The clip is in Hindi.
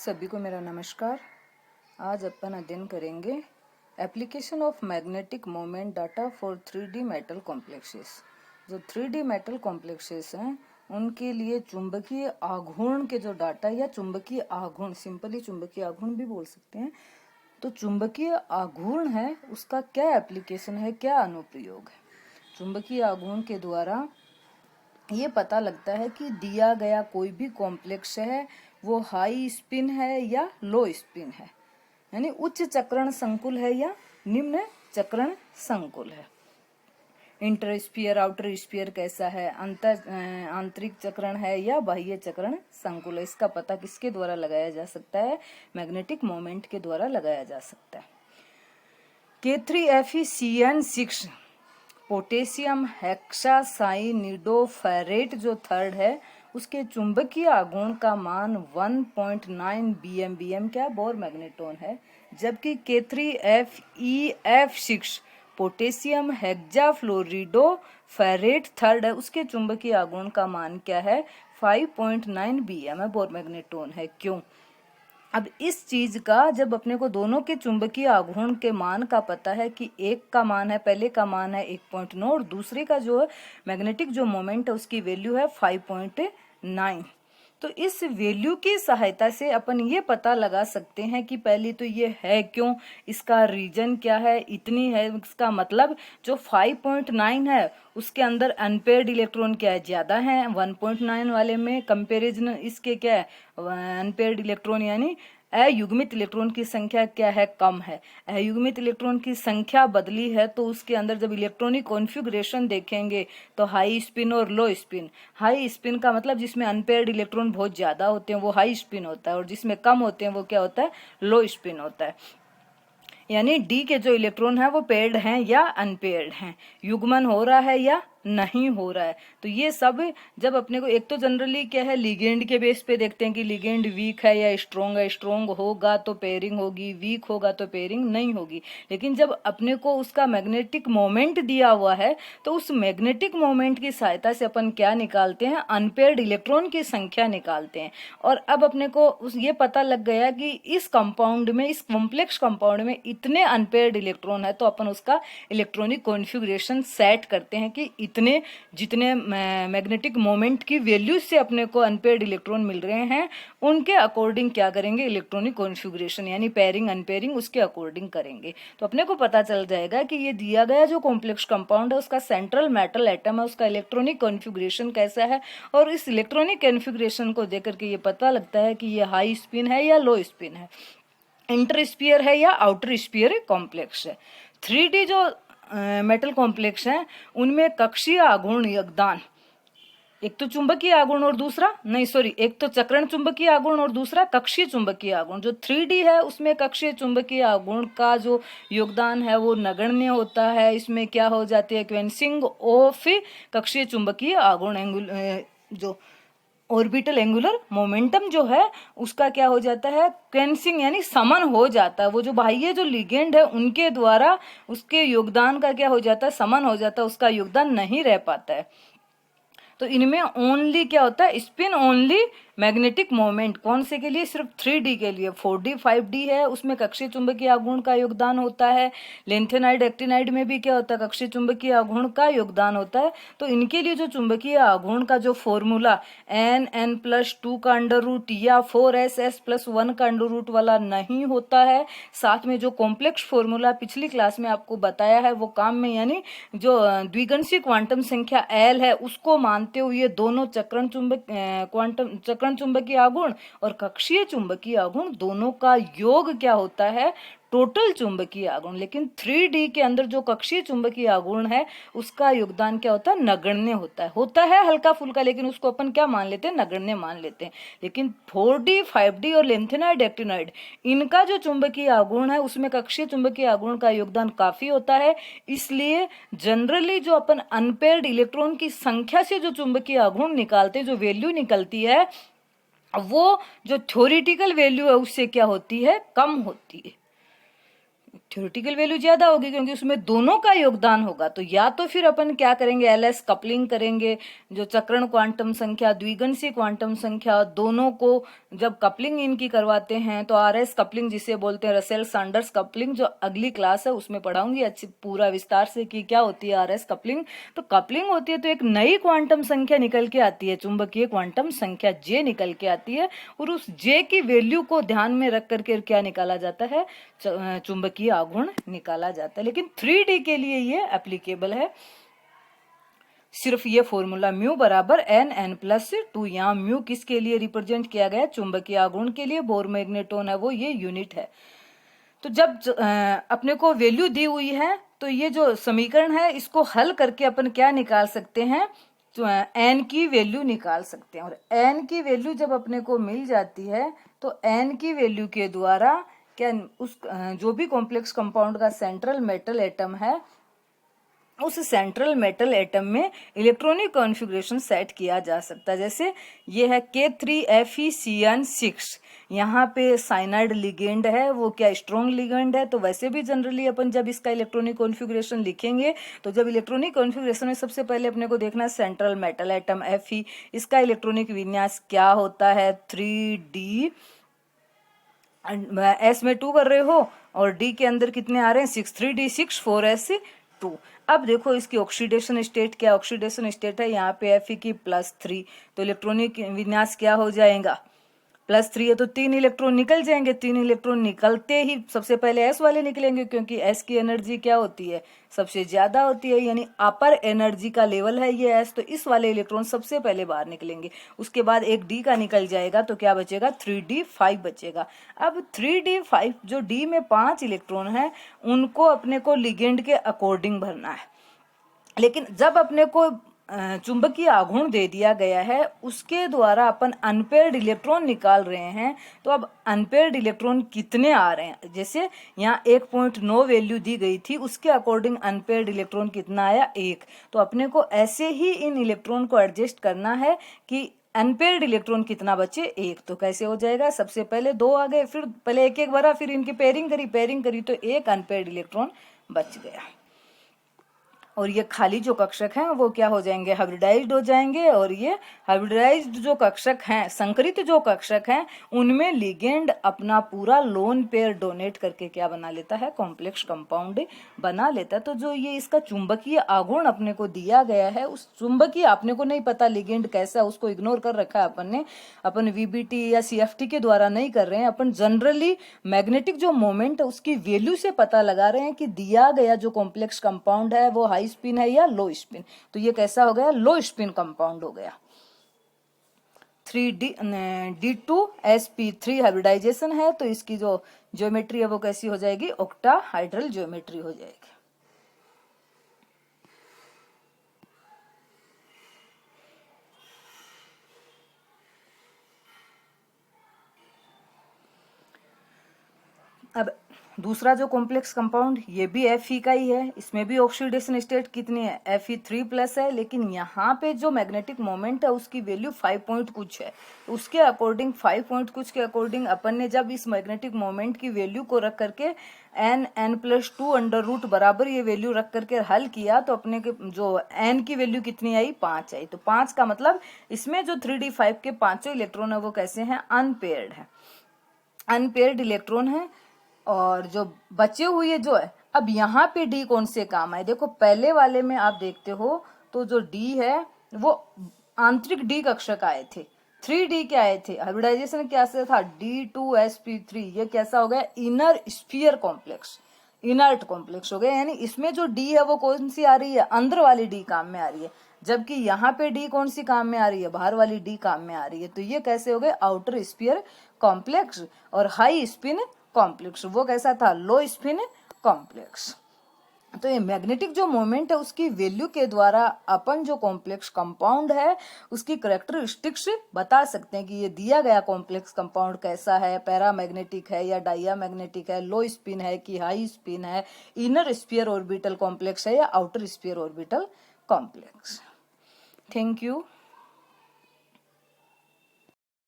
सभी को मेरा नमस्कार। आज अपन अध्ययन करेंगे application of magnetic moment data for 3D metal complexes. जो 3D मेटल कॉम्प्लेक्सेस हैं उनके लिए चुंबकीय आघूर्ण के जो डाटा या चुंबकीय आघूर्ण, सिंपली चुंबकीय आघूर्ण भी बोल सकते हैं, तो चुंबकीय आघूर्ण है उसका क्या एप्लीकेशन है, क्या अनुप्रयोग है। चुंबकीय आघूर्ण के द्वारा ये पता लगता है कि दिया गया कोई भी कॉम्प्लेक्स है वो हाई स्पिन है या लो स्पिन है, यानी उच्च चक्रण संकुल है या निम्न चक्रण संकुल है। इंटर स्फीयर आउटर स्फीयर कैसा है, आंतरिक चक्रण है या बाह्य चक्रण संकुल है। इसका पता किसके द्वारा लगाया जा सकता है? मैग्नेटिक मोमेंट के द्वारा लगाया जा सकता है। K3FeCN6 पोटेशियम हेक्सासाइनिडोफेरेट जो थर्ड है उसके चुंबकीय आघूर्ण का मान 1.9 BM क्या बोर मैग्नेटोन है, जबकि K3FeF6 पोटेशियम हेक्साफ्लोरिडोफेरेट थर्ड है उसके चुंबकीय आघूर्ण का मान क्या है? 5.9 BM है, बोर मैग्नेटोन है। क्यों? अब इस चीज का जब अपने को दोनों के चुंबकीय आघूर्ण के मान का पता है कि एक का मान है, पहले का मान है 1.9 और दूसरे का जो मैग्नेटिक जो मोमेंट है उसकी वैल्यू है 5.9, तो इस वैल्यू की सहायता से अपन ये पता लगा सकते हैं कि पहली तो ये है क्यों, इसका रीजन क्या है, इतनी है, इसका मतलब जो 5.9 है उसके अंदर अनपेयर्ड इलेक्ट्रॉन क्या है, ज्यादा है 1.9 वाले में कंपैरिजन इसके क्या है, अनपेयर्ड इलेक्ट्रॉन यानी अयुग्मित इलेक्ट्रॉन की संख्या क्या है, कम है। अयुग्मित इलेक्ट्रॉन की संख्या बदली है तो उसके अंदर जब इलेक्ट्रॉनिक कॉन्फ़िगरेशन देखेंगे तो हाई स्पिन और लो स्पिन, हाई स्पिन का मतलब जिसमें अनपेयर्ड इलेक्ट्रॉन बहुत ज्यादा होते हैं वो हाई स्पिन होता है और जिसमें कम होते हैं वो क्या होता है, लो स्पिन होता है। यानी डी के जो इलेक्ट्रॉन है वो पेयर्ड हैं या अनपेयर्ड हैं, युग्मन हो रहा है या नहीं हो रहा है। तो ये सब जब अपने को एक तो जनरली क्या है लिगेंड के बेस पे देखते हैं कि लिगेंड वीक है या स्ट्रोंग है, स्ट्रोंग होगा तो पेयरिंग होगी, वीक होगा तो पेयरिंग नहीं होगी। लेकिन जब अपने को उसका मैग्नेटिक मोमेंट दिया हुआ है तो उस मैग्नेटिक मोमेंट की सहायता से अपन क्या निकालते हैं, अनपेयर्ड इलेक्ट्रॉन की संख्या निकालते हैं। और अब अपने को ये पता लग गया कि इस कंपाउंड में, इस कॉम्प्लेक्स कंपाउंड में इतने अनपेयर्ड इलेक्ट्रॉन है, तो अपन उसका इलेक्ट्रॉनिक कॉन्फ़िगरेशन सेट करते हैं कि इतने जितने मैग्नेटिक मोमेंट की वैल्यू से अपने को अनपेयर्ड इलेक्ट्रॉन मिल रहे हैं उनके अकॉर्डिंग क्या करेंगे, इलेक्ट्रॉनिक कॉन्फ़िगरेशन यानी पेयरिंग अनपेयरिंग उसके अकॉर्डिंग करेंगे। तो अपने को पता चल जाएगा कि ये दिया गया जो कॉम्प्लेक्स कंपाउंड है उसका सेंट्रल मेटल एटम है, उसका इलेक्ट्रॉनिक कॉन्फ़िगरेशन कैसा है, और इस इलेक्ट्रॉनिक कॉन्फ़िगरेशन को देख करके ये पता लगता है कि ये हाई स्पिन है या लो स्पिन है, इंटर स्फीयर है या आउटर स्फीयर कॉम्प्लेक्स है। 3D जो मेटल कॉम्प्लेक्स हैं उनमें कक्षीय आघूर्ण योगदान, एक तो चुंबकीय आघूर्ण और दूसरा एक तो चक्रण चुंबकीय आघूर्ण और दूसरा कक्षीय चुंबकीय आघूर्ण। जो 3D है उसमें कक्षीय चुंबकीय आघूर्ण का जो योगदान है वो नगण्य होता है। इसमें क्या हो जाती है, क्वेंसिंग ऑफ कक्षीय चुंबकीय आघूर्ण, जो ऑर्बिटल एंगुलर मोमेंटम जो है उसका क्या हो जाता है, कैंसिंग यानी समन हो जाता है। वो जो बाह्य जो लिगेंड है उनके द्वारा उसके योगदान का क्या हो जाता है, समन हो जाता है, उसका योगदान नहीं रह पाता है। तो इनमें ओनली क्या होता है, स्पिन ओनली मैग्नेटिक मोमेंट, कौन से के लिए, सिर्फ 3D के लिए। 4D 5D है उसमें कक्षीय चुंबकीय आघूर्ण का योगदान होता है। लेंथेनाइड एक्टिनाइड में भी क्या होता है, कक्षीय चुंबकीय आघूर्ण का योगदान होता है। तो इनके लिए जो चुंबकीय आघूर्ण का जो फॉर्मूला N+2 का अंडर रूट या 4SS+1 का अंडर रूट वाला नहीं होता है, साथ में जो कॉम्प्लेक्स फॉर्मूला पिछली क्लास में आपको बताया है वो काम में, यानी जो द्विगंशीय क्वांटम संख्या L है उसको मानते हुए दोनों चक्रण चुंबकीय आघूर्ण और कक्षीय चुंबकीय आघूर्ण दोनों का योग क्या होता है, टोटल चुंबकीय आघूर्ण। लेकिन 3D के अंदर जो कक्षीय चुंबकीय आघूर्ण है उसका योगदान क्या होता है, नगण्य होता है हल्का फुल्का, लेकिन उसको अपन क्या मान लेते हैं, नगण्य मान लेते हैं। लेकिन 4D 5D और लेंथेनाइड एक्टिनाइड इनका जो चुंबकीय आघूर्ण है उसमें कक्षीय चुंबकीय आघूर्ण का योगदान काफी होता है। इसलिए जनरली जो अपन अनपेयर्ड इलेक्ट्रॉन की संख्या से जो चुंबकीय आघूर्ण निकालते हैं, जो वैल्यू निकलती है, वो जो थ्योरेटिकल वैल्यू है उससे क्या होती है, कम होती है। थ्योरेटिकल वैल्यू ज्यादा होगी क्योंकि उसमें दोनों का योगदान होगा। तो या तो फिर अपन क्या करेंगे, एलएस कपलिंग करेंगे, जो चक्रण क्वांटम संख्या, द्विगुणित क्वांटम संख्या, दोनों को जब कपलिंग इनकी करवाते हैं तो आरएस कपलिंग जिसे बोलते हैं, रसेल सैंडर्स कपलिंग, जो अगली क्लास है उसमें पढ़ाऊंगी अच्छी पूरा विस्तार से कि क्या होती है आरएस कपलिंग। तो कपलिंग होती है तो एक नई क्वांटम संख्या निकल के आती है, चुंबकीय क्वांटम संख्या जे निकल के आती है, और उस जे की वैल्यू को ध्यान में रख करके क्या निकाला जाता है, चुंबकीय आघूर्ण निकाला जाता है। लेकिन 3D के लिए ये एप्लीकेबल है। सिर्फ ये फॉर्मूला म्यू बराबर n+2, यहाँ म्यू किसके लिए रिप्रेजेंट किया गया, चुंबकीय आघूर्ण के लिए, बोर मैग्नेटोन है वो ये यूनिट है। तो जब अपने को वैल्यू दी हुई है तो ये जो समीकरण है इसको हल करके अपन क्या निकाल सकते हैं, तो n की वैल्यू निकाल सकते हैं। और n की वैल्यू जब अपने को मिल जाती है तो n की वैल्यू के द्वारा क्या उस जो भी कॉम्प्लेक्स कंपाउंड का सेंट्रल मेटल एटम है उस सेंट्रल मेटल एटम में इलेक्ट्रॉनिक कॉन्फ़िगरेशन सेट किया जा सकता है। जैसे ये है K3FeCN6, यहाँ पे साइनाइड लिगेंड है, वो क्या स्ट्रॉन्ग लिगेंड है। तो वैसे भी जनरली अपन जब इसका इलेक्ट्रॉनिक कॉन्फ़िगरेशन लिखेंगे तो जब इलेक्ट्रॉनिक कॉन्फ़िगरेशन में सबसे पहले अपने को देखना सेंट्रल मेटल एटम Fe, इसका इलेक्ट्रॉनिक विन्यास क्या होता है 3D, S में 2 कर रहे हो और D के अंदर कितने आ रहे हैं 6, 3D6 4S2। अब देखो इसकी ऑक्सीडेशन स्टेट क्या, ऑक्सीडेशन स्टेट है यहाँ पे Fe की +3, तो इलेक्ट्रॉनिक विन्यास क्या हो जाएगा, +3 है तो 3 इलेक्ट्रॉन निकल जाएंगे। 3 इलेक्ट्रॉन निकलते ही सबसे पहले S वाले निकलेंगे क्योंकि S की एनर्जी क्या होती है, सबसे ज्यादा होती है, यानी अपर एनर्जी का लेवल है ये S, तो इस वाले इलेक्ट्रॉन सबसे पहले बाहर निकलेंगे। उसके बाद एक D का निकल जाएगा तो क्या बचेगा 3D5 बचेगा। अब 3D5 जो D में 5 इलेक्ट्रॉन है उनको अपने को लिगेंड के अकॉर्डिंग भरना है। लेकिन जब अपने को चुंबकीय आघूर्ण दे दिया गया है उसके द्वारा अपन अनपेयर्ड इलेक्ट्रॉन निकाल रहे हैं, तो अब अनपेयर्ड इलेक्ट्रॉन कितने आ रहे हैं, जैसे यहाँ 1.9 वैल्यू दी गई थी उसके अकॉर्डिंग अनपेयर्ड इलेक्ट्रॉन कितना आया 1। तो अपने को ऐसे ही इन इलेक्ट्रॉन को एडजस्ट करना है कि अनपेयर्ड इलेक्ट्रॉन कितना बचे 1। तो कैसे हो जाएगा, सबसे पहले 2 आ गए, फिर पहले एक भरा, फिर इनकी पेयरिंग करी तो एक अनपेयर्ड इलेक्ट्रॉन बच गया। और ये खाली जो कक्षक हैं वो क्या हो जाएंगे, हाइब्रिडाइज्ड हो जाएंगे। और ये हाइब्रिडाइज्ड जो कक्षक हैं, संकरित जो कक्षक हैं, उनमें लिगेंड अपना पूरा लोन पेयर डोनेट करके क्या बना लेता है, कॉम्प्लेक्स कंपाउंड बना लेता है। तो जो ये इसका चुंबकीय आघूर्ण अपने को दिया गया है उस चुंबकीय, अपने को नहीं पता लिगेंड कैसा, उसको इग्नोर कर रखा है अपन ने, अपन VBT या CFT के द्वारा नहीं कर रहे हैं, अपन जनरली मैग्नेटिक जो मोमेंट है उसकी वैल्यू से पता लगा रहे हैं कि दिया गया जो कॉम्प्लेक्स कंपाउंड है वो हाई स्पिन है या लो स्पिन। तो ये कैसा हो गया, लो स्पिन कंपाउंड हो गया। 3D2sp3 हाइब्रिडाइजेशन है तो इसकी जो ज्योमेट्री है वो कैसी हो जाएगी, ऑक्टाहाइड्रल ज्योमेट्री हो जाएगी। अब दूसरा जो कॉम्प्लेक्स कंपाउंड ये भी Fe का ही है, इसमें भी ऑक्सीडेशन स्टेट कितनी है, Fe3+ है, लेकिन यहाँ पे जो मैग्नेटिक मोमेंट है उसकी वैल्यू 5 पॉइंट कुछ है। उसके अकॉर्डिंग 5 पॉइंट कुछ के अकॉर्डिंग अपन ने जब इस मैग्नेटिक मोमेंट की वैल्यू को रख करके n+2 अंडर रूट बराबर ये वैल्यू रख करके हल किया तो अपने के जो n की वैल्यू कितनी आई, 5 आई। तो 5 का मतलब इसमें जो 3D5 के 5 इलेक्ट्रॉन है वो कैसे हैं, अनपेयर्ड है, अनपेयर्ड इलेक्ट्रॉन है। और जो बचे हुए जो है, अब यहाँ पे D कौन से काम आए, देखो पहले वाले में आप देखते हो तो जो D है वो आंतरिक D कक्षक आए थे, 3D के आए थे, हाइब्रिडाइजेशन कैसे था D2sp3, ये कैसा हो गया, inner sphere complex, inert complex हो गया। यानी इसमें जो D है वो कौन सी आ रही है, अंदर वाली D काम में आ रही है, जबकि यहाँ पे D कौन सी काम में आ रही है, बाहर वाली D काम में आ रही है। तो ये कैसे हो गए, आउटर स्फीयर कॉम्प्लेक्स। और हाई स्पिन कॉम्प्लेक्स वो कैसा था, लो स्पिन कॉम्प्लेक्स। तो ये मैग्नेटिक जो मोमेंट है उसकी वैल्यू के द्वारा अपन जो कॉम्प्लेक्स कंपाउंड है उसकी कैरेक्टरिस्टिक्स बता सकते हैं कि ये दिया गया कॉम्प्लेक्स कंपाउंड कैसा है, पैरामैग्नेटिक है या डायमैग्नेटिक है, लो स्पिन है कि हाई स्पिन है, इनर स्फीयर ऑर्बिटल कॉम्प्लेक्स है या outer sphere orbital complex. Thank you.